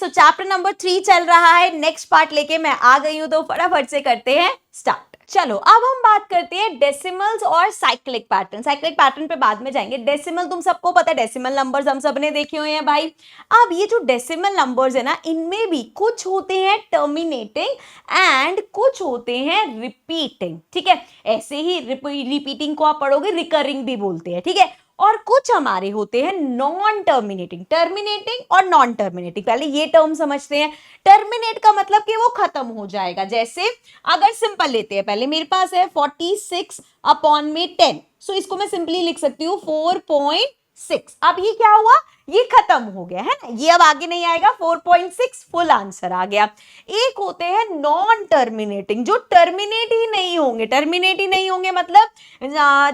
सो chapter number 3 चल रहा है, नेक्स्ट पार्ट लेके मैं आ गई हूं, तो फटाफट से करते हैं स्टार्ट। चलो अब हम बात करते हैं डेसिमल्स और साइक्लिक पैटर्न। साइक्लिक पैटर्न पे बाद में जाएंगे। डेसिमल तुम सबको पता है, डेसिमल नंबर्स हम सबने देखे हुए हैं भाई। अब ये जो डेसिमल नंबर्स है ना, इनमें भी कुछ होते हैं टर्मिनेटिंग एंड कुछ होते हैं रिपीटिंग, ठीक है। ऐसे ही रिपीटिंग को आप पढ़ोगे रिकरिंग भी बोलते हैं, ठीक है। और कुछ हमारे होते हैं नॉन टर्मिनेटिंग, टर्मिनेटिंग और नॉन टर्मिनेटिंग। पहले ये टर्म समझते हैं। टर्मिनेट का मतलब कि वो खत्म हो जाएगा। जैसे अगर सिंपल लेते हैं, पहले मेरे पास है 46 अपॉन में 10, सो इसको मैं सिंपली लिख सकती हूँ 4.6। अब ये क्या हुआ, ये खत्म हो गया है ना, ये अब आगे नहीं आएगा, 4.6 फुल आंसर आ गया। एक होते हैं नॉन टर्मिनेटिंग, जो टर्मिनेट ही नहीं होंगे। टर्मिनेट ही नहीं होंगे मतलब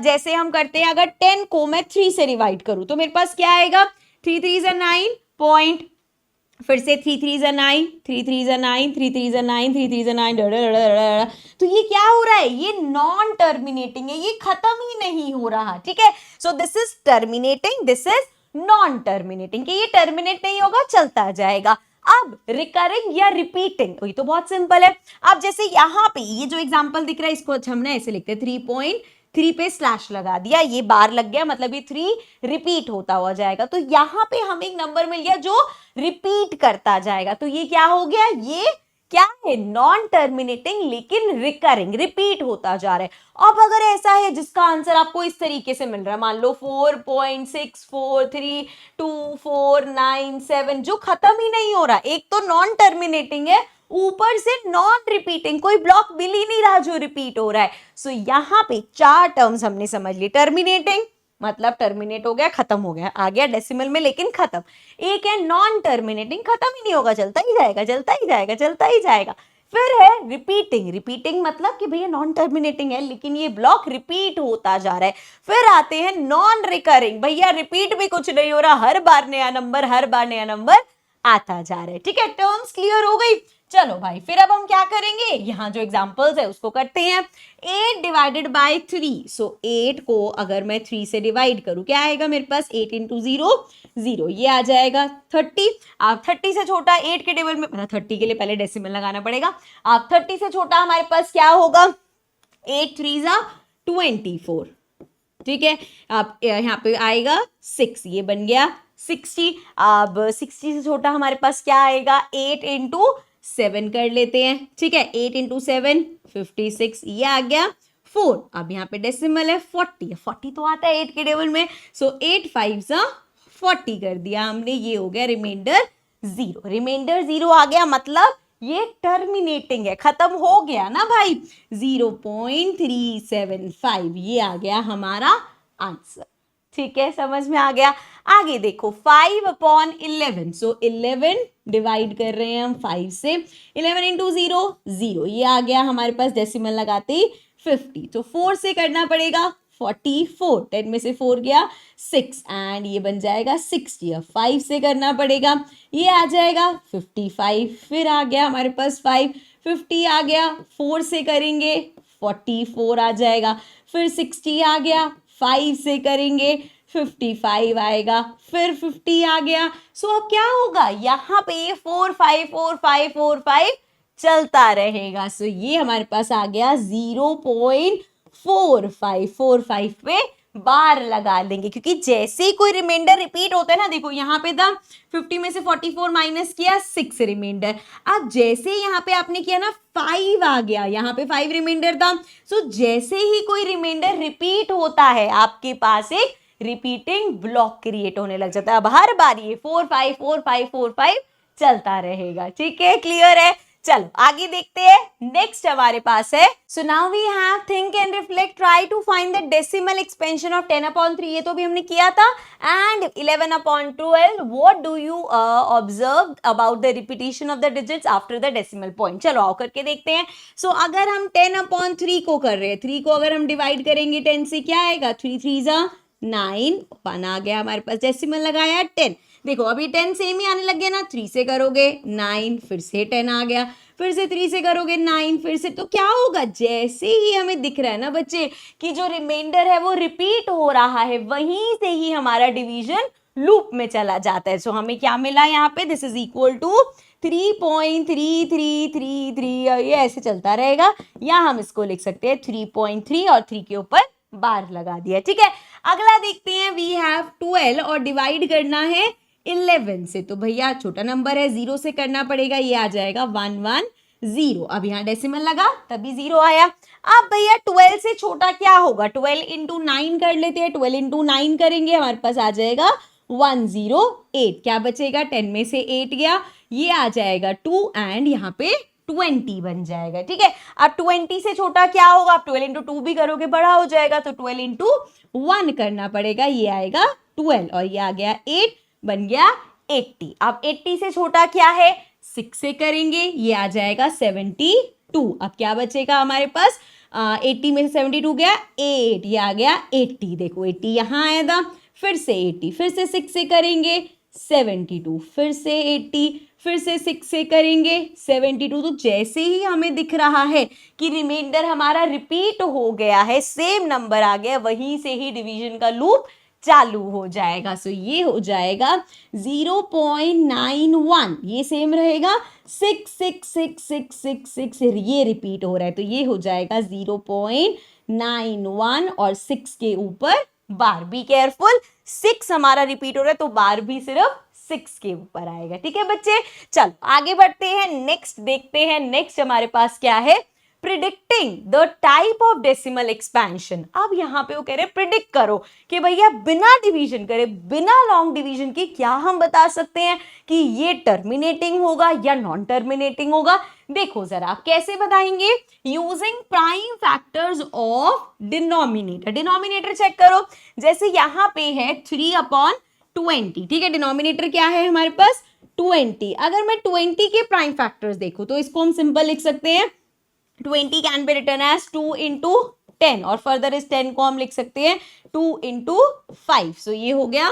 जैसे हम करते हैं, अगर 10 को मैं 3 से डिवाइड करूं तो मेरे पास क्या आएगा, 3 3 9 पॉइंट, फिर से 3 3 9, 3 3 9, 3 3 9, 3 3 9, तो ये क्या हो रहा है, ये नॉन टर्मिनेटिंग है, ये खत्म ही नहीं हो रहा, ठीक है। So this is terminating, this is non terminating, कि ये टर्मिनेट नहीं होगा, चलता जाएगा। अब रिकरिंग या रिपीटिंग, वही तो बहुत सिंपल है। अब जैसे यहां पे ये जो एग्जांपल दिख रहा है, इसको हम ना ऐसे लिखते हैं, 3.3 पे स्लैश लगा दिया, ये बार लग गया, मतलब ये 3 रिपीट होता हुआ जाएगा। तो यहां पे हमें एक नंबर मिल गया जो रिपीट करता जाएगा, तो ये क्या हो गया, ये क्या है, नॉन टर्मिनेटिंग लेकिन रिकरिंग, रिपीट होता जा रहा है। अब अगर ऐसा है जिसका आंसर आपको इस तरीके से मिल रहा है, मान लो 4.6432497, जो खत्म ही नहीं हो रहा, एक तो नॉन टर्मिनेटिंग है, ऊपर से नॉन रिपीटिंग, कोई ब्लॉक मिल ही नहीं रहा जो रिपीट हो रहा है। सो यहां पे 4 टर्म्स हमने समझ ली। टर्मिनेटिंग मतलब टर्मिनेट हो गया, खत्म हो गया, आ गया डेसिमल में लेकिन खत्म। एक है नॉन टर्मिनेटिंग, खत्म ही नहीं होगा, चलता ही जाएगा, चलता ही जाएगा, चलता ही जाएगा। फिर है रिपीटिंग, रिपीटिंग मतलब कि भैया नॉन टर्मिनेटिंग है लेकिन ये ब्लॉक रिपीट होता जा रहा है। फिर आते हैं नॉन रिकरिंग, भैया रिपीट भी कुछ नहीं हो रहा, हर बार नया नंबर, हर बार नया नंबर आता जा रहा है, ठीक है। टर्म्स क्लियर हो गई। चलो भाई, फिर अब हम क्या करेंगे, यहां जो एग्जांपल्स है उसको करते हैं। 8 डिवाइडेड बाय 3, सो 8 को अगर मैं 3 से डिवाइड करूं, क्या आएगा मेरे पास, 8 इंटू 0 0, ये आ जाएगा 30। आप 30 से छोटा 8 के टेबल में, 30 के लिए पहले डेसिमल लगाना पड़ेगा। आप 30 से छोटा हमारे पास क्या होगा, 8 3 24, ठीक है। अब यहाँ पे आएगा 6, ये बन गया 60। अब 60 से छोटा हमारे पास क्या आएगा, 8 इंटू 7 कर लेते हैं, ठीक है। 8 इंटू 7 56, ये आ गया 4। अब यहाँ पे डेसिमल है 40, 40 तो आता है 8 के टेबल में, सो 8 5 40 कर दिया हमने, ये हो गया रिमाइंडर 0। रिमाइंडर 0 आ गया, मतलब ये टर्मिनेटिंग है, खत्म हो गया ना भाई। 0.375, ये आ गया हमारा आंसर, ठीक है, समझ में आ गया। आगे देखो 5/11, सो 11 डिवाइड कर रहे हैं हम 5 से, 11 इंटू 0 0, ये आ गया हमारे पास, डेसिमल लगाते ही 50, तो 4 से करना पड़ेगा 44, 10 में से 4 गया 6, एंड ये बन जाएगा 60। अब 5 से करना पड़ेगा, ये आ जाएगा 55, फिर आ गया हमारे पास 5, 50 आ गया, 4 से करेंगे 44 आ जाएगा, फिर 60 आ गया, 5 से करेंगे 55 आएगा, फिर 50 आ गया। सो अब क्या होगा, यहाँ पे ये 4 5 4 5 4 5 चलता रहेगा। सो ये हमारे पास आ गया 0.4545 पे बार लगा लेंगे, क्योंकि जैसे ही कोई रिमाइंडर रिपीट होता है ना, देखो यहाँ पे था 50 में से 44 माइनस किया 6 रिमाइंडर। अब जैसे यहाँ पे आपने किया ना 5 आ गया, यहाँ पे 5 रिमाइंडर था। सो जैसे ही कोई रिमाइंडर रिपीट होता है, आपके पास एक रिपीटिंग ब्लॉक क्रिएट होने लग जाता है। अब हर बार ये 4 5 4 5 4 5 चलता रहेगा, ठीक है, क्लियर है। चलो आगे देखते हैं। नेक्स्ट हमारे पास है, so now we have think and reflect, try to find the decimal expansion of 10/3, ये तो भी हमने किया था, and 11/12, what do you observe about the repetition of the digits after the decimal point. चलो आओ करके देखते हैं। सो अगर हम 10/3 को कर रहे हैं, 3 को अगर हम डिवाइड करेंगे 10 से, क्या आएगा, 3 3 9, 1 आ गया हमारे पास, डेसिमल लगाया 10। देखो अभी 10 सेम ही आने लग गया ना, 3 से करोगे 9, फिर से 10 आ गया, फिर से 3 से करोगे 9, फिर से, तो क्या होगा, जैसे ही हमें दिख रहा है ना बच्चे कि जो रिमाइंडर है वो रिपीट हो रहा है, वहीं से ही हमारा डिवीजन लूप में चला जाता है। सो हमें क्या मिला यहाँ पे, दिस इज इक्वल टू 3.3333, और ये ऐसे चलता रहेगा, या हम इसको लिख सकते हैं 3.3 और 3 के ऊपर बार लगा दिया। ठीक है, अगला देखते हैं, वी हैव 12 और डिवाइड करना है 11 से। तो भैया छोटा नंबर है, 0 से करना पड़ेगा, ये आ जाएगा 110। अब यहाँ डेसिमल लगा तभी 0 आया। अब भैया 12 से छोटा क्या होगा, 12 इंटू 9 कर लेते हैं। 12 इंटू 9 करेंगे, हमारे पास आ जाएगा 108। क्या बचेगा, 10 में से 8 गया, ये आ जाएगा 2 एंड यहाँ पे 20 बन जाएगा। ठीक है, अब 20 से छोटा क्या होगा, आप 12 इंटू 2 भी करोगे बड़ा हो जाएगा, तो 12 इंटू 1 करना पड़ेगा, ये आएगा 12 और ये आ गया 8, बन गया 80। अब 80 से छोटा क्या है, 6 से करेंगे, ये आ जाएगा 72। अब क्या बचेगा हमारे पास, 80 में से 72 गया 8, ये आ गया 80। देखो 80 यहाँ आया था, फिर से 80, फिर से 6 से करेंगे 72, फिर से 80, फिर से 6 से करेंगे 72। तो जैसे ही हमें दिख रहा है कि रिमाइंडर हमारा रिपीट हो गया है, सेम नंबर आ गया, वहीं से ही डिवीजन का लूप चालू हो जाएगा। सो ये हो जाएगा 0.91, ये सेम रहेगा, 6 ये रिपीट हो रहा है, तो ये हो जाएगा 0.91 और 6 के ऊपर बार। बी केयरफुल, 6 हमारा रिपीट हो रहा है तो बार भी सिर्फ 6 के ऊपर आएगा। ठीक है बच्चे, चलो आगे बढ़ते हैं, नेक्स्ट देखते हैं। नेक्स्ट हमारे पास क्या है, predicting the type of decimal expansion. अब यहाँ पे वो कह रहे हैं प्रिडिक्ट करो कि भैया बिना डिवीजन करे, बिना लॉन्ग डिवीजन के क्या हम बता सकते हैं कि ये टर्मिनेटिंग होगा या नॉन टर्मिनेटिंग होगा। देखो जरा कैसे बताएंगे, using prime factors of denominator. Denominator check करो, जैसे यहाँ पे है 3/20। ठीक है, डिनोमिनेटर क्या है हमारे पास 20। अगर मैं 20 के प्राइम फैक्टर्स देखूं तो इसको हम सिंपल लिख सकते हैं, 20 can be written as 2 into 10 और फर्दर इस 10 को हम लिख सकते हैं 2 इंटू 5। सो ये हो गया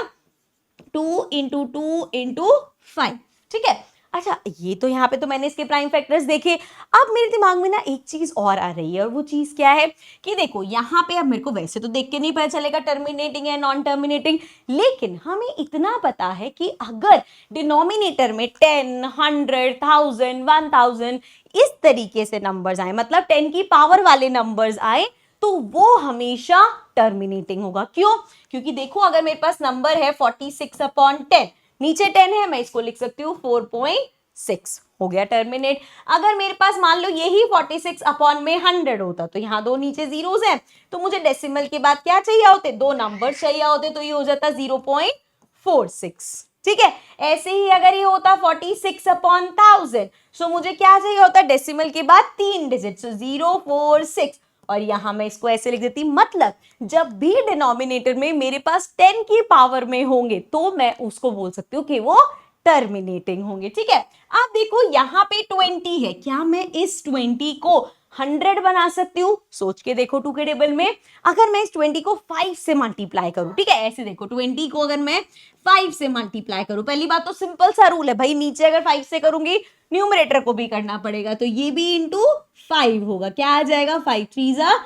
2 इंटू 2 इंटू 5। ठीक है, अच्छा ये तो यहाँ पे तो मैंने इसके प्राइम फैक्टर्स देखे। अब मेरे दिमाग में ना एक चीज और आ रही है, और वो चीज क्या है कि देखो यहाँ पे अब मेरे को वैसे तो देख के नहीं पता चलेगा टर्मिनेटिंग है नॉन टर्मिनेटिंग, लेकिन हमें इतना पता है कि अगर डिनोमिनेटर में 10, 100, 1000, 1000 इस तरीके से नंबर्स आए, मतलब 10 की पावर वाले नंबर्स आए, तो वो हमेशा टर्मिनेटिंग होगा। क्यों, क्योंकि देखो अगर मेरे पास नंबर है 46/10, नीचे 10 है, मैं इसको लिख सकती हूँ 4.6, हो गया टर्मिनेट। अगर मेरे पास मान लो यही 46/100 होता, तो यहाँ 2 नीचे जीरोस हैं, तो मुझे डेसिमल के बाद क्या चाहिए होते, 2 नंबर चाहिए होते, तो ये हो जाता 0.46। ठीक है, ऐसे ही अगर ये होता 46/1000, सो मुझे क्या चाहिए होता, डेसिमल के बाद 3 डिजिट, 046, और यहां मैं इसको ऐसे लिख देती, मतलब जब भी डिनोमिनेटर में मेरे पास 10 की पावर में होंगे तो मैं उसको बोल सकती हूँ कि वो टर्मिनेटिंग होंगे। ठीक है, अब देखो यहाँ पे 20 है, क्या मैं इस 20 को 100 बना सकती हूँ, सोच के देखो 2 के टेबल में। अगर मैं इस 20 को 5 से मल्टीप्लाई करूं, ठीक है ऐसे देखो 20 को अगर मैं 5 से मल्टीप्लाई करूं, पहली बात तो सिंपल सा रूल है भाई, नीचे अगर 5 से करूंगी न्यूमरेटर को भी करना पड़ेगा, तो ये भी इंटू 5 होगा, क्या आ जाएगा 5 3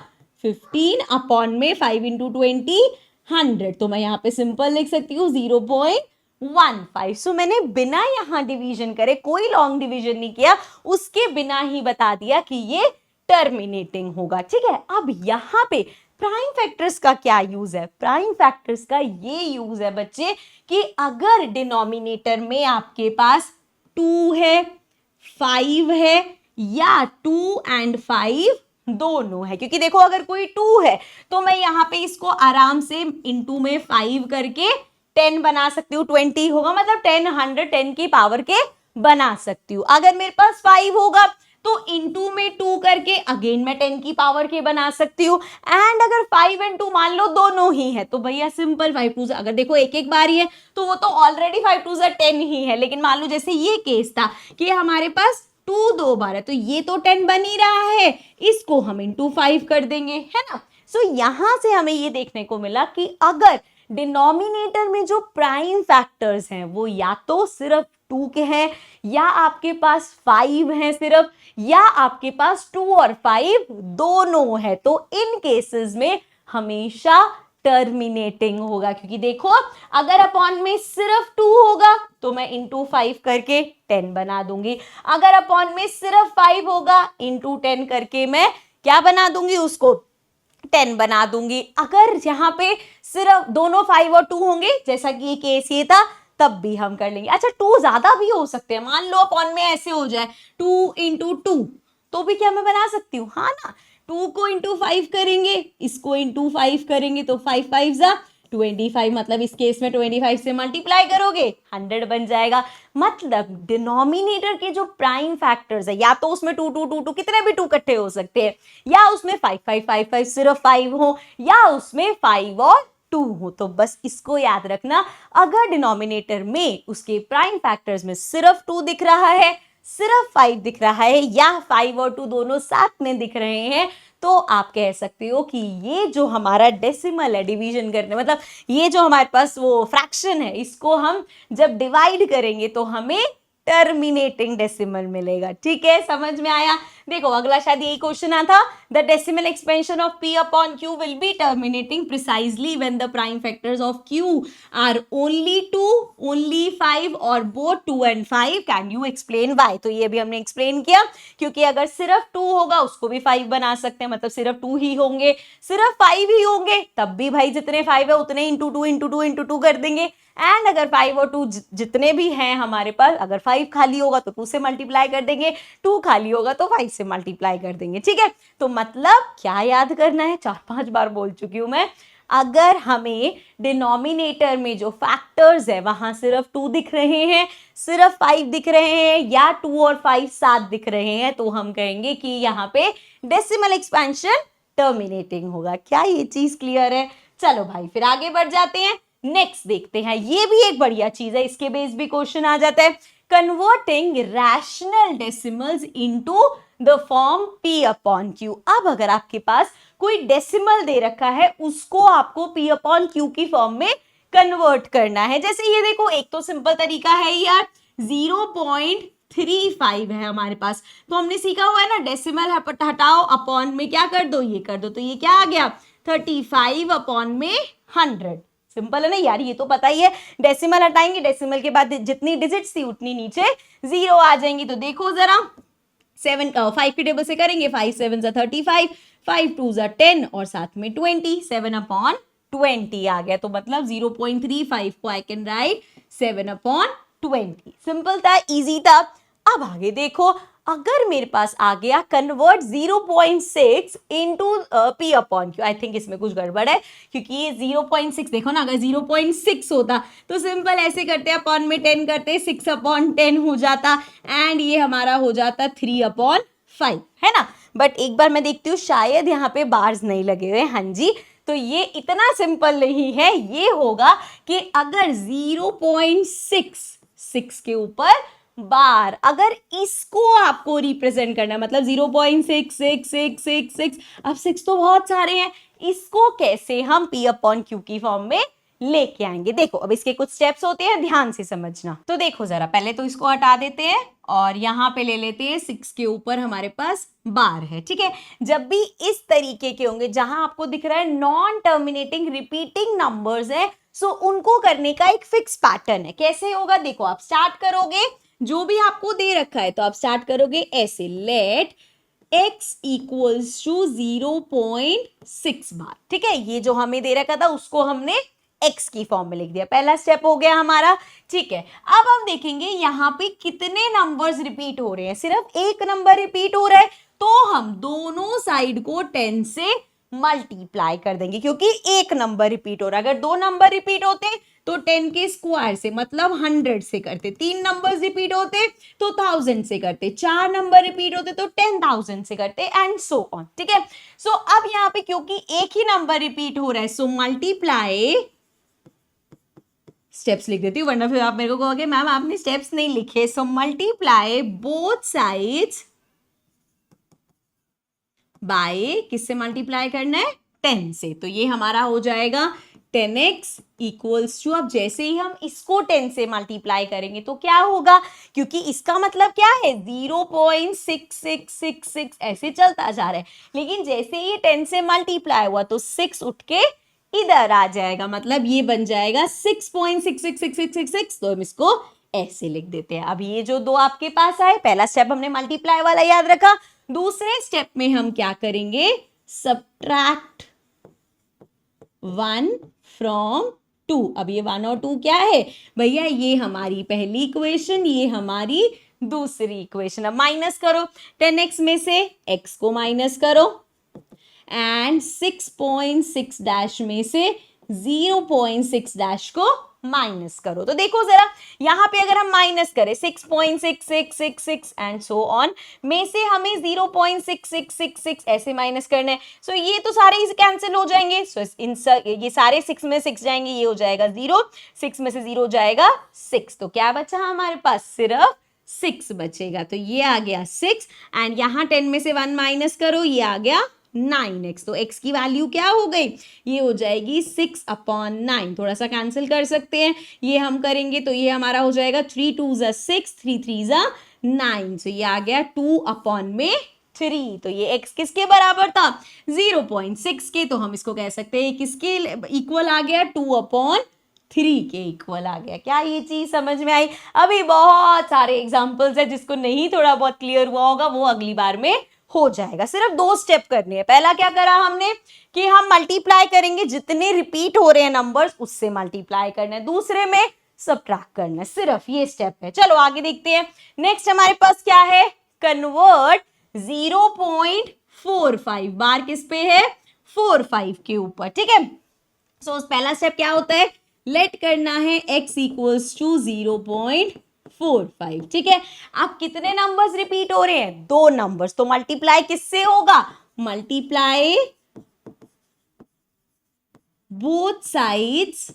15 अपॉन में 5 इंटू 20 100, तो मैं यहाँ पे सिंपल लिख सकती हूँ 0.15। सो मैंने बिना यहाँ डिवीजन करे, कोई लॉन्ग डिवीजन नहीं किया, उसके बिना ही बता दिया कि ये टर्मिनेटिंग होगा। ठीक है, अब यहाँ पे प्राइम फैक्टर्स का क्या यूज है, प्राइम फैक्टर्स का ये यूज है बच्चे कि अगर डिनोमिनेटर में आपके पास 2 है, 5 है, या 2 एंड 5 दोनों है, क्योंकि देखो अगर कोई 2 है तो मैं यहाँ पे इसको आराम से इंटू में 5 करके 10 बना सकती हूँ, 20 होगा, मतलब 10 100 10 की पावर के बना सकती हूँ। अगर मेरे पास 5 होगा तो इंटू में 2 करके अगेन मैं 10 की पावर के बना सकती हूँ, एंड अगर 5 एंड 2 मान लो दोनों ही है तो भैया सिंपल 5 2 अगर देखो एक एक बार ही है तो वो तो ऑलरेडी 5 2 10 ही है, लेकिन मान लो जैसे ये केस था कि हमारे पास 2 2 बार है तो ये तो 10 बन ही रहा है, इसको हम इंटू 5 कर देंगे, है ना। सो यहां से हमें ये देखने को मिला कि अगर डिनोमिनेटर में जो प्राइम फैक्टर्स हैं वो या तो सिर्फ 2 के हैं, या आपके पास 5 हैं सिर्फ, या आपके पास 2 और 5 दोनों है, तो इन केसेस में हमेशा टर्मिनेटिंग होगा, क्योंकि देखो अगर अपॉन में सिर्फ 2 होगा तो मैं इंटू 5 करके 10 बना दूंगी, अगर अपॉन में सिर्फ 5 होगा इंटू 10 करके मैं क्या बना दूंगी, उसको 10 बना दूंगी। अगर यहाँ पे सिर्फ दोनों 5 और 2 होंगे, जैसा कि ये केस ये था, तब भी हम कर लेंगे। अच्छा 2 ज्यादा भी हो सकते हैं, मान लो अपॉन में ऐसे हो जाए 2 इंटू 2, तो भी क्या मैं बना सकती हूँ, हाँ ना। 2 को इंटू 5 करेंगे, इसको इंटू 5 करेंगे तो 5 5 जा 25, मतलब इस केस में 25 से मल्टीप्लाई करोगे 100 बन जाएगा। मतलब डिनोमिनेटर के जो प्राइम फैक्टर्स है, या तो उसमें 2 2 2 2 कितने भी 2 इकट्ठे हो सकते हैं, या उसमें 5 5 5 5 सिर्फ 5 हो, या उसमें 5 और 2 हो। तो बस इसको याद रखना, अगर डिनोमिनेटर में उसके प्राइम फैक्टर्स में सिर्फ 2 दिख रहा है, सिर्फ 5 दिख रहा है, या 5 और 2 दोनों साथ में दिख रहे हैं, तो आप कह सकते हो कि ये जो हमारा डेसिमल है डिवीजन करने, मतलब ये जो हमारे पास वो फ्रैक्शन है, इसको हम जब डिवाइड करेंगे तो हमें टर्मिनेटिंग डेसिमल मिलेगा। ठीक है, समझ में आया। देखो अगला शायद यही क्वेश्चन आता, the decimal expansion of p upon q will be terminating precisely when the prime factors of q are only 2, only 5 और both 2 and 5, can you explain why. तो ये भी हमने एक्सप्लेन किया, क्योंकि अगर सिर्फ 2 होगा उसको भी 5 बना सकते हैं, मतलब सिर्फ 2 ही होंगे, सिर्फ 5 ही होंगे तब भी भाई जितने 5 है उतने इंटू 2 इंटू 2 इंटू 2 कर देंगे। एंड अगर 5 और 2 जितने भी हैं हमारे पास, अगर 5 खाली होगा तो 2 से मल्टीप्लाई कर देंगे, 2 खाली होगा तो 5 से मल्टीप्लाई कर देंगे। ठीक है, तो मतलब क्या याद करना है, 4-5 बार बोल चुकी हूं मैं, अगर हमें डिनोमिनेटर में जो फैक्टर्स है वहां सिर्फ 2 दिख रहे हैं, सिर्फ 5 दिख रहे हैं, या 2 और 5 साथ दिख रहे हैं, तो हम कहेंगे कि यहाँ पे डेसिमल एक्सपेंशन टर्मिनेटिंग होगा। क्या ये चीज क्लियर है? चलो भाई फिर आगे बढ़ जाते हैं, नेक्स्ट देखते हैं। ये भी एक बढ़िया चीज है, इसके बेस भी क्वेश्चन आ जाता है, converting rational decimals into the form p upon q। अब अगर आपके पास कोई डेसिमल दे रखा है, उसको आपको p अपॉन q की फॉर्म में कन्वर्ट करना है। जैसे ये देखो, एक तो सिंपल तरीका है यार, 0.35 है हमारे पास, तो हमने सीखा हुआ है ना, डेसिमल हटाओ, अपॉन में क्या कर दो, ये कर दो, तो ये क्या आ गया 35 अपॉन में 100। सिंपल है ना यार, ये तो पता ही है। डेसिमल हटाएंगे, डेसिमल के बाद जितनी डिजिट्स थी उतनी नीचे 0 आ जाएंगी। तो देखो जरा, 5 की टेबल से करेंगे, 5 7 जा 35, 5 2 जा 10 और साथ में 20, 7 अपॉन 20 आ गया। तो मतलब 0.35 को I can write 7 upon 20। Simple था, इजी था। अब आगे देखो, अगर मेरे पास आ गया convert 0.6 into p upon Q, I think इसमें कुछ गड़बड़ है, क्योंकि ये 0.6 देखो ना, अगर 0.6 होता तो सिंपल ऐसे करते अपॉन में 10 करते, 6 अपॉन 10 हो जाता, एंड ये हमारा हो जाता 3 अपॉन 5, है ना। बट एक बार मैं देखती हूँ, शायद यहाँ पे बार्स नहीं लगे हुए। हाँ जी, तो ये इतना सिंपल नहीं है, ये होगा कि अगर 0.6 के ऊपर बार, अगर इसको आपको रिप्रेजेंट करना है, मतलब 0.6666, अब 6 तो बहुत सारे हैं, इसको कैसे हम p अपॉन क्यू की फॉर्म में लेके आएंगे। देखो अब इसके कुछ स्टेप्स होते हैं, ध्यान से समझना। तो देखो जरा, पहले तो इसको हटा देते हैं और यहाँ पे ले लेते हैं 6 के ऊपर हमारे पास बार है। ठीक है, जब भी इस तरीके के होंगे जहां आपको दिख रहा है नॉन टर्मिनेटिंग रिपीटिंग नंबर्स है, सो उनको करने का एक फिक्स पैटर्न है। कैसे होगा, देखो आप स्टार्ट करोगे, जो भी आपको दे रखा है तो आप स्टार्ट करोगे ऐसे, लेट x इक्वल्स टू 0.6 बार। ठीक है, ये जो हमें दे रखा था उसको हमने x की फॉर्म में लिख दिया, पहला स्टेप हो गया हमारा। ठीक है, अब हम देखेंगे यहाँ पे कितने नंबर्स रिपीट हो रहे हैं, सिर्फ एक नंबर रिपीट हो रहा है, तो हम दोनों साइड को 10 से मल्टीप्लाई कर देंगे, क्योंकि एक नंबर रिपीट हो रहा है। अगर 2 नंबर रिपीट होते तो 10 के स्क्वायर से, मतलब 100 से करते, 3 नंबर्स रिपीट होते तो 1000 से करते, 4 नंबर रिपीट होते तो 10,000 से करते, एंड सो ऑन। ठीक है, सो अब यहाँ पे क्योंकि एक ही नंबर रिपीट हो रहा है, सो मल्टीप्लाई, स्टेप्स लिख देती हूँ वरना फिर आप मेरे को कहोगे मैम आपने स्टेप्स नहीं लिखे। So multiply both sides by, किससे मल्टीप्लाई करना है, 10 से। तो ये हमारा हो जाएगा 10x इक्वल्स टू, अब जैसे ही हम इसको 10 से मल्टीप्लाई करेंगे तो क्या होगा, क्योंकि इसका मतलब क्या है 0.6666 ऐसे चलता जा रहा है, लेकिन जैसे ही 10 से मल्टीप्लाई हुआ तो 6 उठ के इधर आ जाएगा, मतलब ये बन जाएगा 6.666666। तो हम इसको ऐसे लिख देते हैं। अब ये जो दो आपके पास आए, पहला स्टेप हमने मल्टीप्लाई वाला याद रखा, दूसरे स्टेप में हम क्या करेंगे, सब्ट्रैक्ट 1 फ्रॉम 2। अब ये 1 और 2 क्या है भैया, ये हमारी पहली इक्वेशन, ये हमारी दूसरी इक्वेशन। अब माइनस करो, 10x में से x को माइनस करो एंड 6.6 डैश में से 0.6 डैश को माइनस करो। तो देखो जरा, यहां पे अगर हम माइनस करें 6.6666 एंड सो ऑन में से हमें 0.6666 ऐसे माइनस करना है। सो ये तो सारे कैंसिल हो जाएंगे। सो ये सारे 6 में 6 जाएंगे, ये हो जाएगा 0, 6 में से 0 जाएगा 6। तो क्या बचा हमारे पास, सिर्फ 6 बचेगा। तो ये आ गया 6 एंड यहाँ 10 में से 1 माइनस करो, ये आ गया 9x। तो x की वैल्यू क्या हो गई, ये हो जाएगी 6/9। थोड़ा सा कैंसिल कर सकते हैं, ये हम करेंगे तो ये हमारा हो जाएगा 3 2 6, 3 3 9। तो ये आ गया 2/3। तो ये x किसके बराबर था, 0.6 के। तो हम इसको कह सकते हैं किसके इक्वल आ गया, 2/3 के इक्वल आ गया। क्या ये चीज समझ में आई? अभी बहुत सारे एग्जांपल्स है, जिसको नहीं थोड़ा बहुत क्लियर हुआ होगा वो अगली बार में हो जाएगा। सिर्फ 2 स्टेप करनी है। पहला क्या करा हमने कि हम मल्टीप्लाई करेंगे, जितने रिपीट हो रहे हैं नंबर्स उससे मल्टीप्लाई करना है, दूसरे में सब्ट्रैक्ट करना है, सिर्फ ये स्टेप है। चलो आगे देखते हैं। नेक्स्ट हमारे पास क्या है, कन्वर्ट 0.45 बार किस पे है, 45 के ऊपर। ठीक है, सो पहला स्टेप क्या होता है, लेट करना है x इक्वल्स टू 0.45। ठीक है, अब कितने नंबर्स रिपीट हो रहे हैं, 2 नंबर्स। तो मल्टीप्लाई किससे होगा, मल्टीप्लाई बोथ साइड्स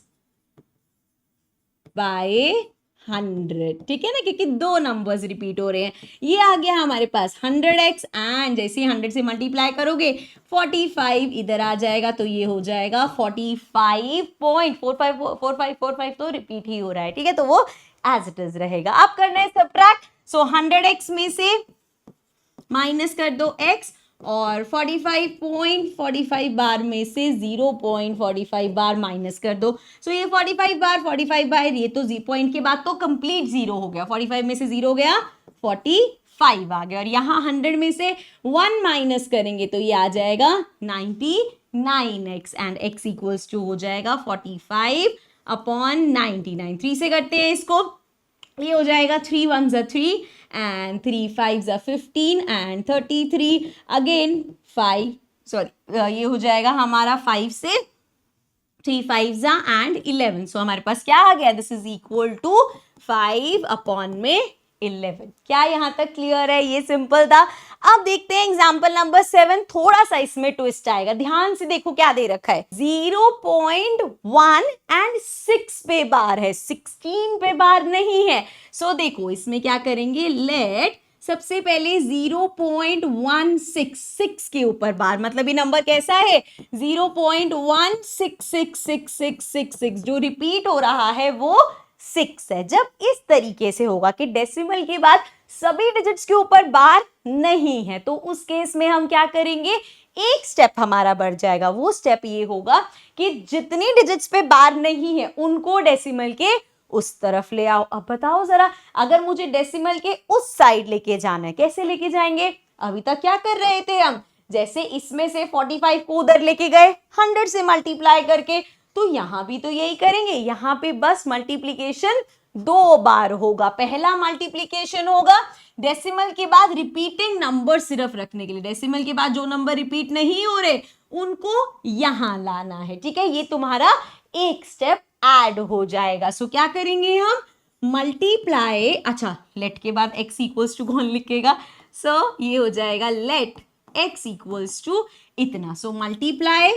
बाय 100। ठीक है ना, क्योंकि 2 नंबर्स रिपीट हो रहे हैं। ये आ गया हमारे पास 100x एंड जैसे 100 से मल्टीप्लाई करोगे 45 इधर आ जाएगा, तो ये हो जाएगा 45.45 तो रिपीट ही हो रहा है। ठीक है, तो वो एज इट इज रहेगा। अब करना है सब्ट्रैक्ट। सो 100x में से माइनस कर दो x और 45.45 बार में से 0.45 बार माइनस कर दो। सो ये 45 बार ये तो पॉइंट के बाद तो कंप्लीट 0 हो गया, 45 में से 0 गया 45 आ गया, और यहाँ 100 में से 1 माइनस करेंगे तो ये आ जाएगा 99x and x equals to हो जाएगा 45/99। 3 से करते हैं इसको, ये हो जाएगा 3 1 3 एंड 3 5 15 एंड 33 अगेन 5 सॉरी ये हो जाएगा हमारा 5 से 3 5 एंड 11। सो हमारे पास क्या आ गया, दिस इज इक्वल टू 5/11। क्या यहाँ तक क्लियर है? ये सिंपल था। अब देखते हैं एग्जाम्पल नंबर 7। थोड़ा सा इसमें ट्विस्ट आएगा, ध्यान से देखो क्या दे रखा है, 0.1 एंड 6 पे बार है, 16 पे बार नहीं है। सो देखो इसमें क्या करेंगे, लेट सबसे पहले 0.166 के ऊपर बार, मतलब ये नंबर कैसा है 0.1666666 जो रिपीट हो रहा है वो 6 है। जब इस तरीके से होगा कि डेसिमल के बाद सभी डिजिट्स के ऊपर बार नहीं है, तो उस केस में हम क्या करेंगे, एक स्टेप हमारा बढ़ जाएगा। वो स्टेप ये होगा कि जितनी डिजिट्स पे बार नहीं है उनको डेसिमल के उस तरफ ले आओ। अब बताओ जरा, अगर मुझे डेसिमल के उस साइड लेके जाना है, कैसे लेके जाएंगे? अभी तक क्या कर रहे थे हम, जैसे इसमें से 45 को उधर लेके गए 100 से मल्टीप्लाई करके, तो यहां भी तो यही करेंगे। यहां पे बस मल्टीप्लीकेशन 2 बार होगा। पहला मल्टीप्लीकेशन होगा डेसिमल के बाद रिपीटिंग नंबर सिर्फ रखने के लिए, डेसिमल के बाद जो नंबर रिपीट नहीं हो रहे उनको यहां लाना है। ठीक है, ये तुम्हारा एक स्टेप ऐड हो जाएगा। सो क्या करेंगे हम, मल्टीप्लाई, अच्छा लेट के बाद x इक्वल्स टू कौन लिखेगा, सो ये हो जाएगा लेट x इक्वल्स टू इतना। सो मल्टीप्लाई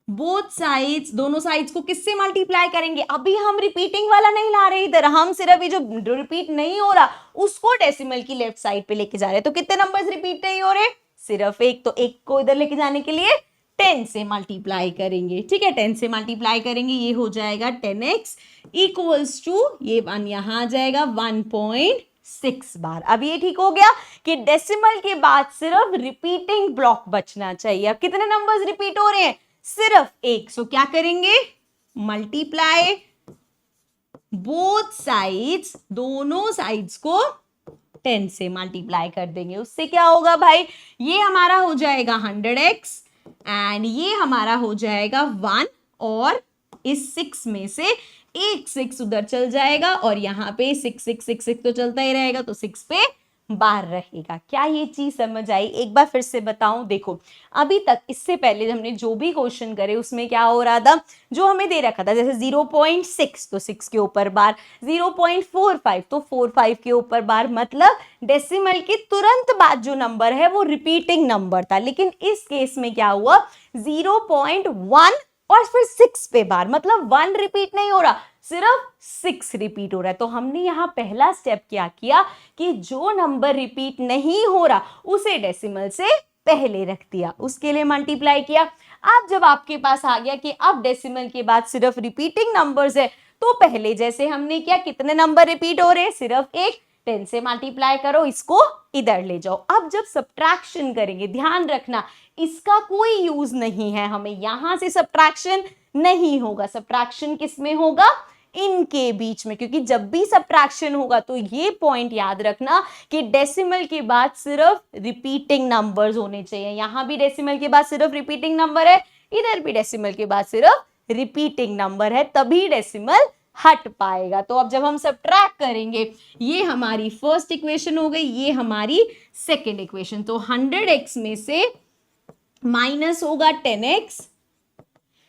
बोथ साइड्स, दोनों साइड्स को किससे मल्टीप्लाई करेंगे? अभी हम रिपीटिंग वाला नहीं ला रहे इधर, हम सिर्फ ये जो रिपीट नहीं हो रहा उसको डेसिमल की लेफ्ट साइड पे लेके जा रहे हैं। तो कितने नंबर्स रिपीट नहीं हो रहे, सिर्फ एक। तो एक को इधर लेके जाने के लिए 10 से मल्टीप्लाई करेंगे। ठीक है, 10 से मल्टीप्लाई करेंगे, ये हो जाएगा 10x इक्वल्स टू ये 1 यहां आ जाएगा 1.6 बार। अब ये ठीक हो गया कि डेसिमल के बाद सिर्फ रिपीटिंग ब्लॉक बचना चाहिए। अब कितने नंबर्स रिपीट हो रहे हैं, सिर्फ एक। सो क्या करेंगे, मल्टीप्लाई बोथ साइड्स, दोनों साइड्स को 10 से मल्टीप्लाई कर देंगे। उससे क्या होगा भाई, ये हमारा हो जाएगा 100x एंड ये हमारा हो जाएगा 1, और इस 6 में से एक 6 उधर चल जाएगा और यहाँ पे 6 6 6 6 तो चलता ही रहेगा, तो 6 पे बार रहेगा। क्या ये चीज समझ आई? एक बार फिर से बताऊं, देखो अभी तक इससे पहले हमने जो भी क्वेश्चन करे उसमें क्या हो रहा था, जो हमें दे रखा था जैसे 0.6 तो 6 के ऊपर बार, 0.45 तो 45 के ऊपर बार, मतलब डेसिमल के तुरंत बाद जो नंबर है वो रिपीटिंग नंबर था। लेकिन इस केस में क्या हुआ, 0.1 और फिर 6 पे बार, मतलब 1 रिपीट नहीं हो रहा, सिर्फ 6 रिपीट हो रहा है। तो हमने यहाँ पहला स्टेप क्या किया कि जो नंबर रिपीट नहीं हो रहा उसे डेसिमल से पहले रख दिया, उसके लिए मल्टीप्लाई किया। अब जब आपके पास आ गया कि अब डेसिमल के बाद सिर्फ रिपीटिंग नंबर्स है, तो पहले जैसे हमने किया, कितने नंबर रिपीट हो रहे हैं, सिर्फ एक, 10 से मल्टीप्लाई करो, इसको इधर ले जाओ। अब जब सब्ट्रैक्शन करेंगे, ध्यान रखना इसका कोई यूज नहीं है, हमें यहां से सब्ट्रैक्शन नहीं होगा। सब्ट्रैक्शन किस में होगा, इनके बीच में, क्योंकि जब भी सब्ट्रैक्शन होगा तो ये पॉइंट याद रखना कि डेसिमल के बाद सिर्फ रिपीटिंग नंबर्स होने चाहिए। यहां भी डेसिमल के बाद सिर्फ रिपीटिंग नंबर है, इधर भी डेसिमल के बाद सिर्फ रिपीटिंग नंबर है, तभी डेसिमल हट पाएगा। तो अब जब हम सब्ट्रैक्ट करेंगे, ये हमारी फर्स्ट इक्वेशन हो गई, ये हमारी सेकेंड इक्वेशन। तो 100x में से माइनस होगा 10x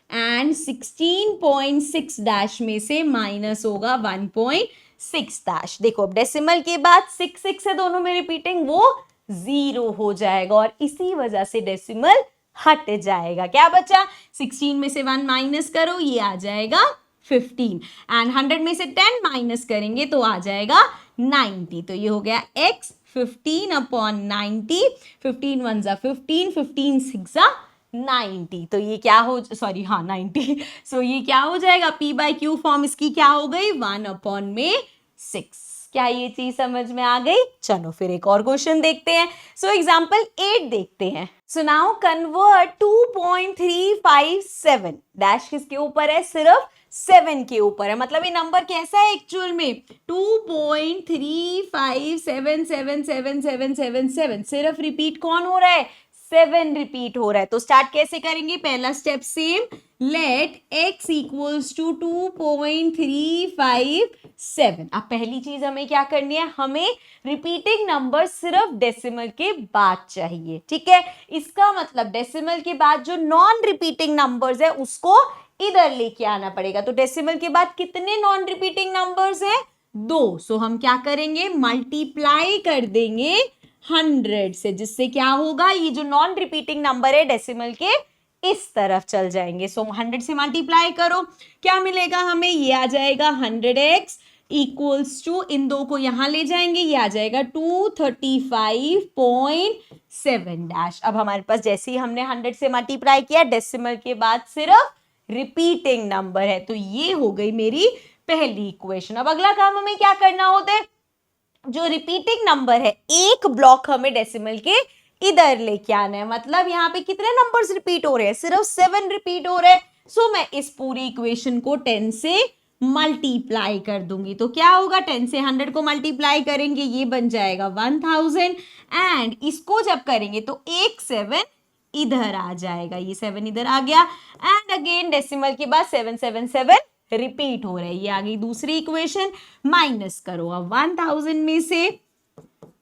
एंड 16.6 डैश में से माइनस होगा 1.6 डैश। देखो अब डेसिमल के बाद 6 6 है दोनों में रिपीटिंग, वो 0 हो जाएगा और इसी वजह से डेसिमल हट जाएगा। क्या बचा, 16 में से 1 माइनस करो, ये आ जाएगा 15 एंड 100 में से 10 माइनस करेंगे तो आ जाएगा 90। तो ये हो गया x 15/90, 15 1 जा 15, 15 6 जा 90। तो ये क्या हो, सॉरी हाँ 90। सो ये क्या हो जाएगा, p/q फॉर्म इसकी क्या हो गई, 1/6। क्या ये चीज समझ में आ गई? चलो फिर एक और क्वेश्चन देखते हैं। सो एग्जाम्पल 8 देखते हैं। सो नाउ कन्वर्ट 2.357 डैश किसके ऊपर है, सिर्फ 7 के ऊपर है, मतलब ये नंबर कैसा है एक्चुअल में, 2.35777777, सिर्फ रिपीट कौन हो रहा है, 7 रिपीट हो रहा है। तो स्टार्ट कैसे करेंगे, पहला step same, let x equals to 2.357। अब पहली चीज हमें क्या करनी है, हमें रिपीटिंग नंबर सिर्फ डेसिमल के बाद चाहिए, ठीक है। इसका मतलब डेसिमल के बाद जो नॉन रिपीटिंग नंबर्स है उसको इधर लेके आना पड़ेगा। तो डेसिमल के बाद कितने नॉन रिपीटिंग नंबर्स है, 2। सो हम क्या करेंगे, मल्टीप्लाई कर देंगे 100 से, जिससे क्या होगा, ये जो नॉन रिपीटिंग नंबर है डेसिमल के इस तरफ चल जाएंगे। सो 100 से मल्टीप्लाई करो, क्या मिलेगा हमें, ये आ जाएगा 100x इक्वल्स टू, इन दो को यहां ले जाएंगे, ये आ जाएगा 235.7 डैश। अब हमारे पास जैसे ही हमने 100 से मल्टीप्लाई किया, डेसिमल के बाद सिर्फ रिपीटिंग नंबर है, तो ये हो गई मेरी पहली इक्वेशन। अब अगला काम हमें क्या करना होता है, जो रिपीटिंग नंबर है एक ब्लॉक हमें डेसिमल के इधर लेके आना है, मतलब यहाँ पे कितने नंबर्स रिपीट हो रहे हैं, सिर्फ 7 रिपीट हो रहे हैं। सो मैं इस पूरी इक्वेशन को 10 से मल्टीप्लाई कर दूंगी, तो क्या होगा, 10 से 100 को मल्टीप्लाई करेंगे, ये बन जाएगा 1000 एंड इसको जब करेंगे तो एक 7 इधर आ जाएगा, ये 7 इधर आ गया एंड अगेन डेसिमल के बाद 777 रिपीट हो रहा है, ये आ गई दूसरी इक्वेशन। माइनस करो, अब 1000 में से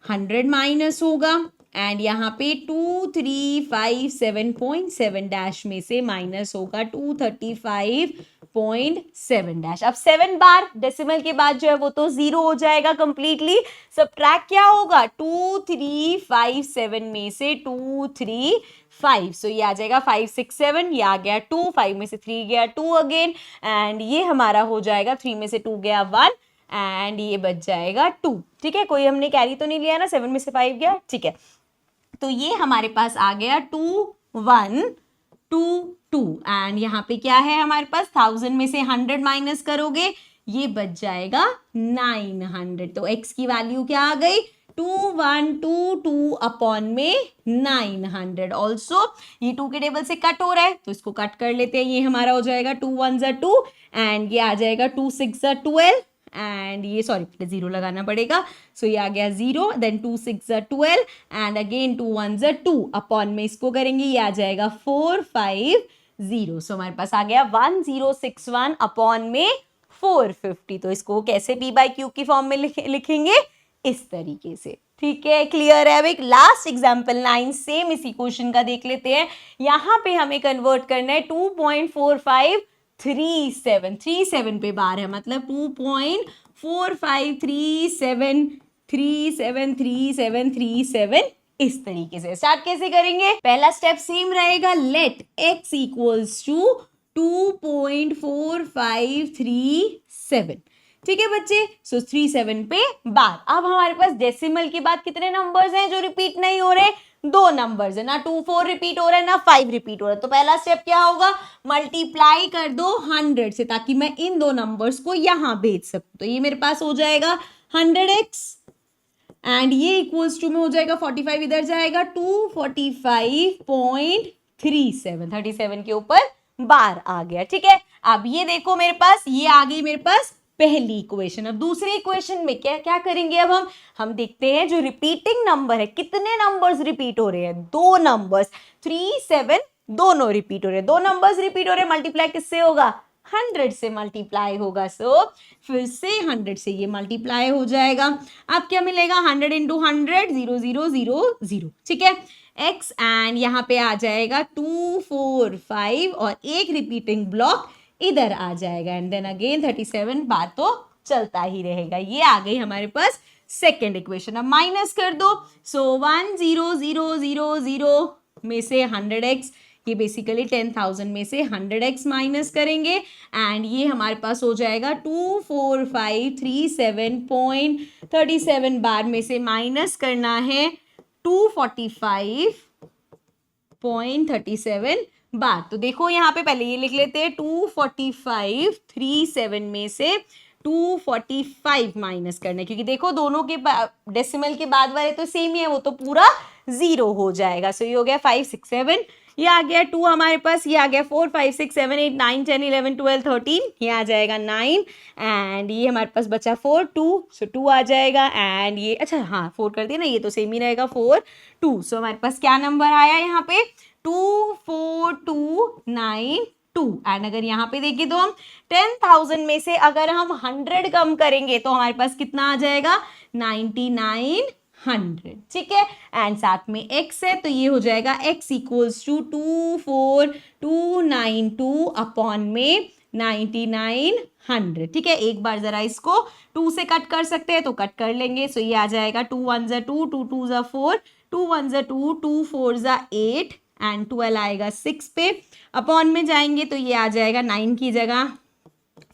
100 माइनस होगा एंड यहाँ पे 2357.7 डैश में से माइनस होगा 235.7 डैश। अब 7 बार डेसिमल के बाद जो है वो तो 0 हो जाएगा कंप्लीटली। सब्ट्रैक्ट क्या होगा, 2357 में से 235, सो ये आ जाएगा 567, ये आ गया 2, 5 में से 3 गया 2 अगेन एंड ये हमारा हो जाएगा 3 में से 2 गया 1 एंड ये बच जाएगा 2, ठीक है। कोई हमने कैरी तो नहीं लिया ना, 7 में से 5 गया, ठीक है। तो ये हमारे पास आ गया 2122 एंड यहाँ पे क्या है हमारे पास, 1000 में से 100 माइनस करोगे, ये बच जाएगा 900। तो x की वैल्यू क्या आ गई, 2122 अपॉन में 900 ऑल्सो ये 2 के टेबल से कट हो रहा है तो इसको कट कर लेते हैं। ये हमारा हो जाएगा 2 1 2 एंड ये आ जाएगा 2 6 12 एंड ये सॉरी पहले 0 लगाना पड़ेगा सो ये आ गया 0 देन 2 6 12 एंड अगेन 2 1 2 अपॉन में इसको करेंगे ये आ जाएगा 450 सो हमारे पास आ गया 1061 अपॉन में 450। तो इसको कैसे p बाई क्यू की फॉर्म में लिखेंगे इस तरीके से। ठीक है, क्लियर है। अब एक लास्ट एग्जांपल 9 सेम इसी क्वेश्चन का देख लेते हैं। यहाँ पे हमें कन्वर्ट करना है 2.4537 पे बार है मतलब 2.4537373737 इस तरीके से। स्टार्ट कैसे करेंगे? पहला स्टेप सेम रहेगा, लेट x इक्वल्स टू 2.4537। ठीक है बच्चे, सो 37 पे बार। अब हमारे पास डेसिमल के बाद कितने नंबर्स हैं जो रिपीट नहीं हो रहे? 2 नंबर्स है ना, 2 4 रिपीट हो रहा है ना 5 रिपीट हो रहा है। तो पहला स्टेप क्या होगा, मल्टीप्लाई कर दो 100 से ताकि मैं इन 2 नंबर्स को यहां भेज सकूं। तो ये मेरे पास हो जाएगा 100x एंड ये इक्वल्स टू में हो जाएगा 45 इधर जाएगा 245.37 37 के ऊपर बार आ गया। ठीक है, अब ये देखो मेरे पास ये आ गई मेरे पास पहली इक्वेशन। अब दूसरी इक्वेशन में क्या करेंगे? अब हम देखते हैं जो रिपीटिंग नंबर है कितने नंबर्स रिपीट हो रहे हैं? 2 नंबर्स 3 7 दोनों रिपीट हो रहे हैं। 2 नंबर्स रिपीट हो रहे हैं, मल्टीप्लाई किससे होगा? 100 से मल्टीप्लाई होगा। सो फिर से 100 से ये मल्टीप्लाई हो जाएगा। अब क्या मिलेगा? 100 इंटू 100 0 0 0 0। ठीक है, x एंड यहाँ पे आ जाएगा 2 4 5 और एक रिपीटिंग ब्लॉक इधर आ जाएगा एंड देन अगेन 37 बार तो चलता ही रहेगा। ये आ गई हमारे पास सेकेंड इक्वेशन। अब माइनस कर दो। सो 1 0 0 0 0 में से 100x, ये बेसिकली 10,000 में से 100x माइनस करेंगे एंड ये हमारे पास हो जाएगा 24537.37 बार में से माइनस करना है 245.37 बार। तो देखो यहाँ पे पहले ये लिख लेते हैं 24537 में से 245 माइनस करना है क्योंकि देखो दोनों के डेसिमल के बाद वाले तो सेम ही है, वो तो पूरा 0 हो जाएगा। सो ये हो गया 5 6 7, ये आ गया 2 हमारे पास, ये आ गया 4 5 6 7 8 9 10 11 12 13, ये आ जाएगा 9 एंड ये हमारे पास बचा 4 2, सो 2 आ जाएगा एंड ये अच्छा हाँ 4 कर दिया ना, ये तो सेम ही रहेगा 4 2। सो हमारे पास क्या नंबर आया यहाँ पे? 24292 एंड अगर यहाँ पे देखिए तो हम 10,000 में से अगर हम 100 कम करेंगे तो हमारे पास कितना आ जाएगा? 9900। ठीक है, एंड साथ में x है तो ये हो जाएगा x इक्वल्स टू 24292 अपॉन में 9900। ठीक है, एक बार जरा इसको 2 से कट कर सकते हैं तो कट कर लेंगे। सो ये आ जाएगा 2 1 2 2 2 4 2 1 2 2 4 8 एंड 12 आएगा 6 पे। अपॉन में जाएंगे तो ये आ जाएगा 9 की जगह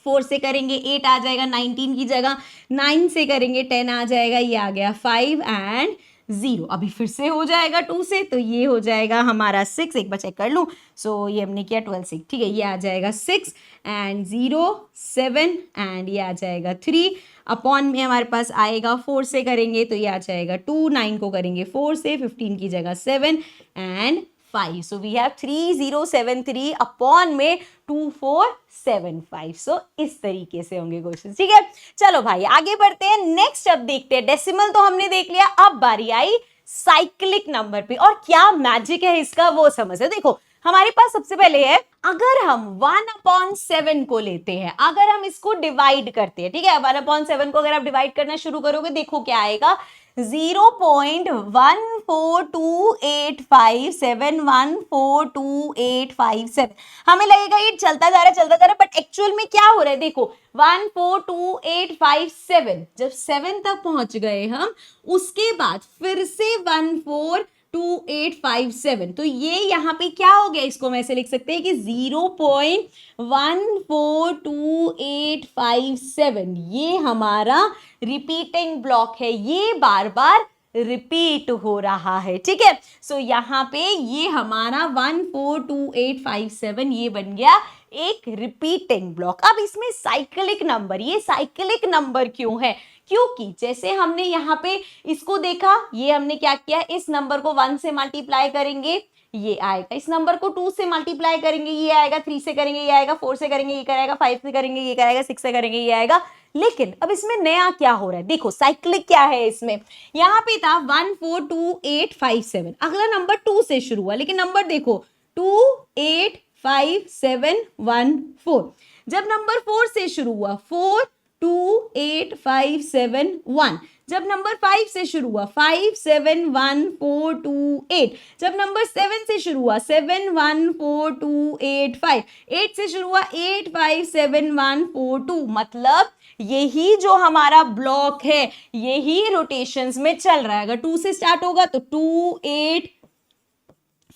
4 से करेंगे 8 आ जाएगा, 19 की जगह 9 से करेंगे 10 आ जाएगा, ये आ गया 5 एंड 0। अभी फिर से हो जाएगा 2 से तो ये हो जाएगा हमारा 6, एक बार चेक कर लूँ। सो ये हमने किया 12 6। ठीक है, ये आ जाएगा 6 एंड 0 7 एंड ये आ जाएगा 3 अपॉन में हमारे पास आएगा 4 से करेंगे तो ये आ जाएगा 2, 9 को करेंगे 4 से, 15 की जगह 7 and 5। So we have 3073 upon में 2475। सो इस तरीके से होंगे क्वेश्चन। ठीक है, चलो भाई आगे बढ़ते हैं। नेक्स्ट अब देखते हैं, डेसिमल तो हमने देख लिया, अब बारी आई साइक्लिक नंबर पे और क्या मैजिक है इसका वो समझे। देखो हमारे पास सबसे पहले है, अगर हम 1/7 को लेते हैं, अगर हम इसको डिवाइड करते हैं, ठीक है 1/7 को अगर आप डिवाइड करना शुरू करोगे देखो क्या आएगा, 0.14285714285 हमें लगेगा ये चलता जा रहा है बट एक्चुअल में क्या हो रहा है देखो 14285 जब 7 तक पहुंच गए हम उसके बाद फिर से 14285 तो ये यहाँ पे क्या हो गया, इसको मैं ऐसे लिख सकते हैं कि 0.14285 ये हमारा रिपीटिंग ब्लॉक है, ये बार बार रिपीट हो रहा है। ठीक है, सो यहाँ पे ये हमारा 14285 ये बन गया एक रिपीटिंग ब्लॉक। अब इसमें साइक्लिक नंबर, ये साइक्लिक नंबर क्यों है? क्योंकि जैसे हमने यहाँ पे इसको देखा, ये हमने क्या किया, इस नंबर को 1 से मल्टीप्लाई करेंगे ये आएगा, इस नंबर को 2 से मल्टीप्लाई करेंगे ये आएगा, 3 से करेंगे ये आएगा, 4 से करेंगे ये कराएगा, 5 से करेंगे ये कराएगा, 6 से करेंगे ये आएगा। लेकिन अब इसमें नया क्या हो रहा है, देखो साइक्लिक क्या है इसमें, यहाँ पे था 1 4 2 8 5 7, अगला नंबर 2 से शुरू हुआ, लेकिन नंबर देखो 2 8 5 7 1 4, जब नंबर 4 से शुरू हुआ 4 2 8 5 7 1, जब नंबर 5 से शुरू हुआ 5 7 1 4 2 8, जब नंबर 7 से शुरू हुआ 7 1 4 2 8 5, 8 से शुरू हुआ 8 5 7 1 4 2, मतलब यही जो हमारा ब्लॉक है यही रोटेशंस में चल रहा है। अगर 2 से स्टार्ट होगा तो 2 8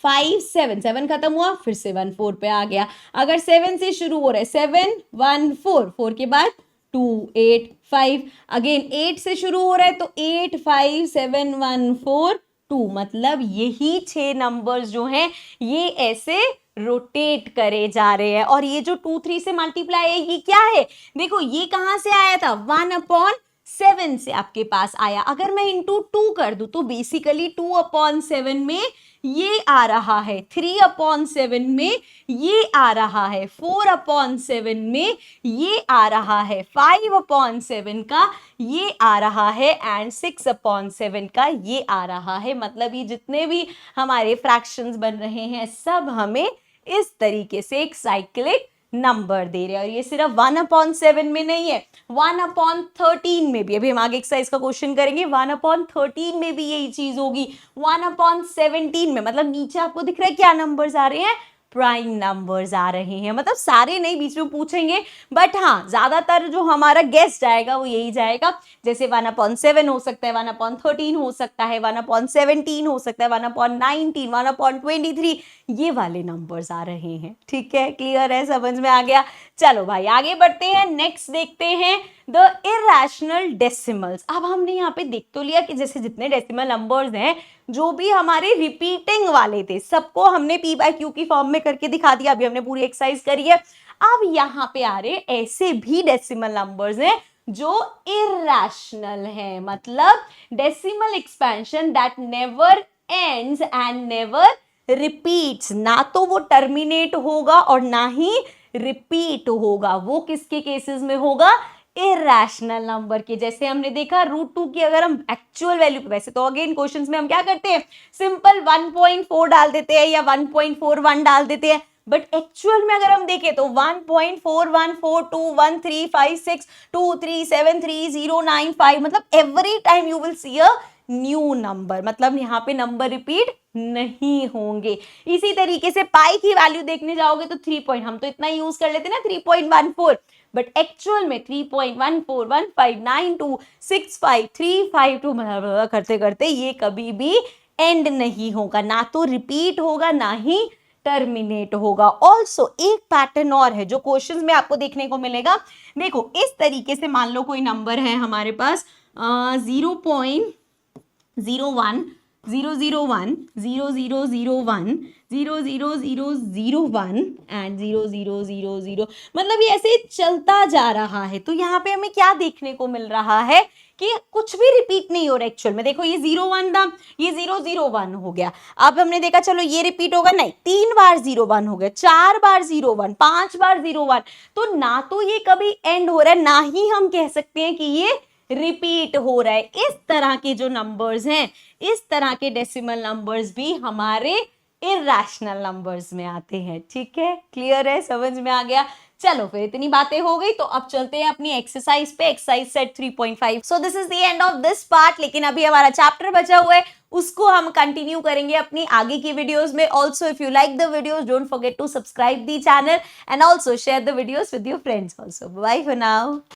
5 7, 7 खत्म हुआ फिर से 1 4 पे आ गया। अगर 7 से शुरू हो रहा है 7 1 4, 4 के बाद 2 8 5, अगेन 8 से शुरू हो रहा है तो 8 5 7 1 4 2, मतलब यही 6 नंबर्स जो हैं ये ऐसे रोटेट करे जा रहे हैं। और ये जो 2 3 से मल्टीप्लाई है ये क्या है, देखो ये कहां से आया था, 1/7 से आपके पास आया। अगर मैं इंटू 2 कर दूं तो बेसिकली 2/7 में ये आ रहा है, 3/7 में ये आ रहा है, 4/7 में ये आ रहा है, 5/7 का ये आ रहा है एंड 6/7 का ये आ रहा है। मतलब ये जितने भी हमारे फ्रैक्शंस बन रहे हैं सब हमें इस तरीके से एक साइक्लिक नंबर दे रहे हैं। और ये सिर्फ 1/7 में नहीं है, 1/13 में भी, अभी हम आगे एक्सरसाइज का क्वेश्चन करेंगे, 1/13 में भी यही चीज होगी, 1/17 में, मतलब नीचे आपको दिख रहा है क्या नंबर्स आ रहे हैं, प्राइम नंबर्स आ रहे हैं। मतलब सारे नहीं, बीच में पूछेंगे, बट हाँ ज्यादातर जो हमारा गेस जाएगा वो यही जाएगा। जैसे 1/7 हो सकता है, 1/13 हो सकता है, 1/17 हो सकता है, 1/19, 1/23, ये वाले नंबर्स आ रहे हैं। ठीक है, क्लियर है, समझ में आ गया। चलो भाई आगे बढ़ते हैं, नेक्स्ट देखते हैं द इरैशनल डेसिमल्स। अब हमने यहाँ पे देख तो लिया कि जैसे जितने डेसिमल नंबर्स हैं जो भी हमारे रिपीटिंग वाले थे सबको हमने पी बाय क्यू की फॉर्म में करके दिखा दिया, अभी हमने पूरी एक्सरसाइज करी है। अब यहाँ पे आ रहे ऐसे भी डेसिमल नंबर्स हैं जो इरैशनल हैं, मतलब decimal expansion that never ends and never repeats, ना तो वो टर्मिनेट होगा और ना ही रिपीट होगा। वो किसके केसेस में होगा, इरैशनल नंबर के। जैसे हमने देखा √2 की अगर हम एक्चुअल वैल्यू पे, वैसे तो अगेन क्वेश्चंस में हम क्या करते हैं, सिंपल 1.4 डाल देते हैं या 1.41 डाल देते हैं, बट एक्चुअल में अगर हम देखें तो 1.4142135623730995, मतलब every time you will see a new number, मतलब यहाँ पे नंबर रिपीट नहीं होंगे। इसी तरीके से पाई की वैल्यू देखने जाओगे तो 3 हम तो इतना यूज कर लेते ना 3.14, बट एक्चुअल में 3.1415926535 मतलब करते करते ये कभी भी एंड नहीं होगा, ना तो रिपीट होगा ना ही टर्मिनेट होगा। ऑल्सो एक पैटर्न और है जो क्वेश्चंस में आपको देखने को मिलेगा। देखो इस तरीके से मान लो कोई नंबर है हमारे पास 0.01 001 0001 00001 एंड 0000, मतलब ये ऐसे चलता जा रहा है। तो यहाँ पे हमें क्या देखने को मिल रहा है कि कुछ भी रिपीट नहीं हो रहा एक्चुअल में। देखो ये 01 था, ये 001 हो गया। अब हमने देखा चलो ये रिपीट होगा, नहीं, 3 बार 01 हो गया, 4 बार 01, 5 बार 01, तो ना तो ये कभी एंड हो रहा है ना ही हम कह सकते हैं कि ये रिपीट हो रहा है। इस तरह के जो नंबर्स हैं, इस तरह के डेसिमल नंबर्स भी हमारे इरैशनल नंबर्स में आते हैं। ठीक है, क्लियर है, समझ में आ गया। चलो फिर इतनी बातें हो गई तो अब चलते हैं अपनी एक्सरसाइज पे, exercise set 3.5। So this is the end of this part, लेकिन अभी हमारा चैप्टर बचा हुआ है, उसको हम कंटिन्यू करेंगे अपनी आगे की वीडियोस में। Also if you like the videos don't forget to subscribe the channel and also share the videos with your friends also. Bye for now.